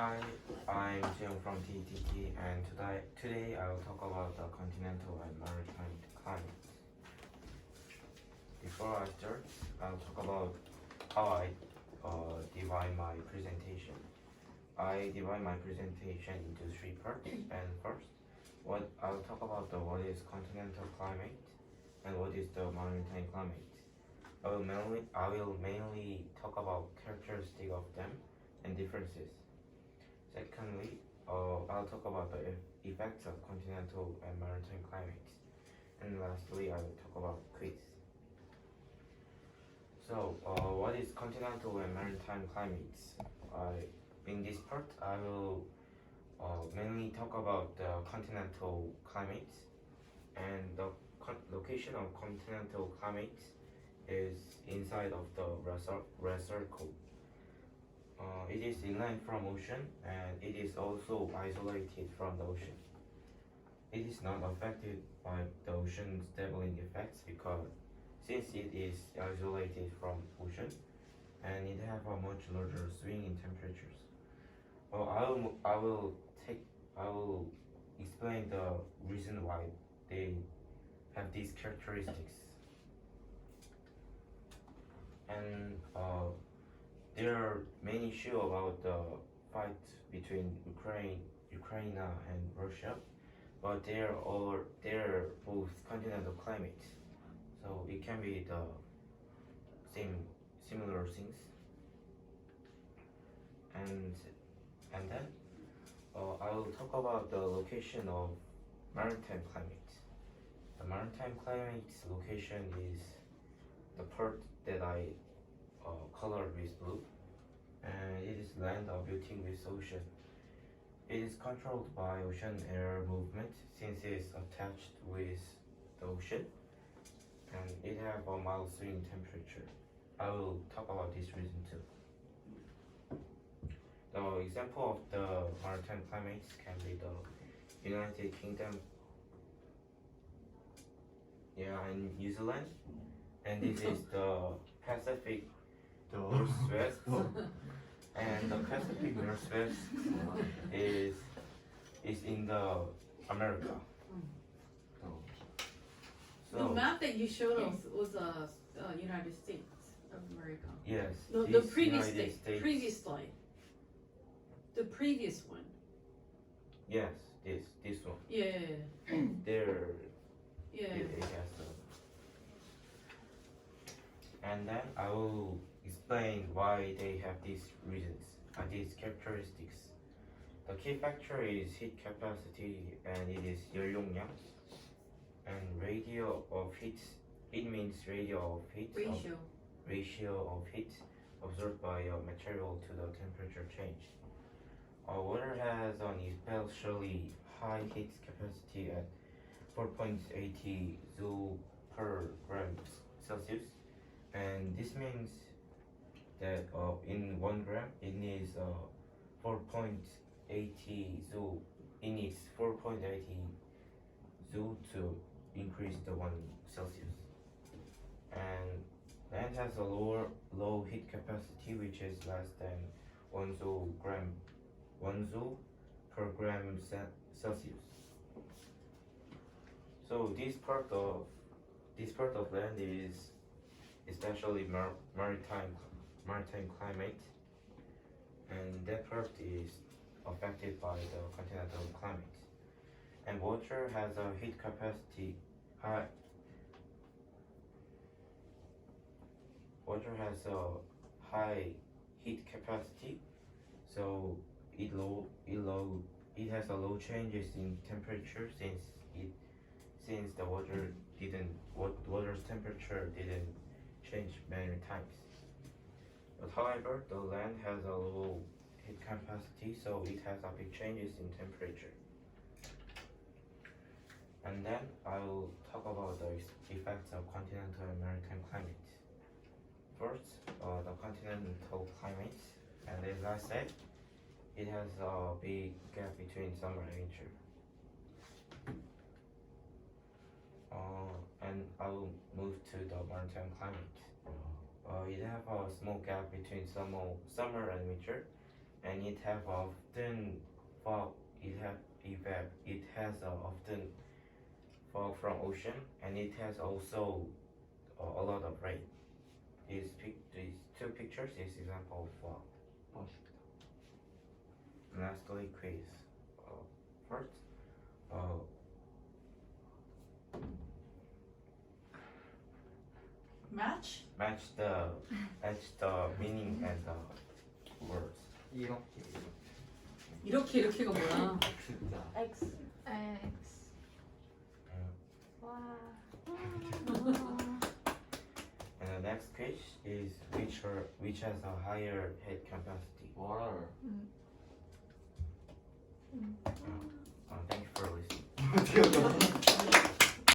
Hi, I'm Jim from TATT, and today I will talk about the continental and maritime climate. Before I start, I'll talk about how I divide my presentation. I divide my presentation into three parts, and first, I'll talk about what is continental climate and what is the maritime climate. I will mainly talk about characteristics of them and differences. Secondly, I'll talk about the effects of continental and maritime climates. And lastly, I will talk about quiz. So, what is continental and maritime climates? In this part, I will mainly talk about the continental climates, and the location of continental climates is inside of the red circle. It is inland from ocean, and it is also isolated from the ocean. It is not affected by the ocean's leveling effects because since it is isolated from ocean and it have a much larger swing in temperatures. I will explain the reason why they have these characteristics. And there are many issues about the fight between Ukraine and Russia, but they're both continental climates, so it can be the similar things. And then I will talk about the location of maritime climate. The maritime climate's location is the part that I colored with blue, and it is land orbiting with ocean. It is controlled by ocean air movement since it is attached with the ocean, and it have a mild swing temperature. I will talk about this reason too. The example of the maritime climates can be the United Kingdom, and New Zealand, and this is the Pacific Northwest, and the Pacific Northwest is in the America. The map that you showed us was United States of America. Yes. No, the previous slide. The previous one. Yes, this one. Yeah. There. Yeah. It has and then I will explain why they have these reasons and these characteristics. The key factor is heat capacity, and it is 열용량. And ratio of heat, it means ratio of heat. Ratio of heat absorbed by a material to the temperature change. Water has an especially high heat capacity at 4.80 joule per gram Celsius. And this means that in 1 gram it needs 4.80 joule. It needs 4.80 joule to increase the 1 Celsius. And land has a low heat capacity, which is less than 1 joule per gram Celsius. So this part of land is especially maritime climate, and that part is affected by the continental climate. And water has a heat capacity high. Water has a high heat capacity, so it has a low changes in temperature since the water's temperature didn't change many times. But however, the land has a low heat capacity, so it has a big changes in temperature. And then I will talk about the effects of continental and maritime climate. First, the continental climate, and as I said, it has a big gap between summer and winter. And I will move to the maritime climate. It have a small gap between summer and winter, and it have often fog. It has often fog from ocean, and it has also a lot of rain. These two pictures is example of fog. 멋있다. Lastly, quiz. First, uh, Match? match the meaning and the words. 이렇게 이렇게가 뭐야? 진짜. X. X. 와. And the next quiz is which has a higher head capacity. Water. Thank you for listening. 어떻게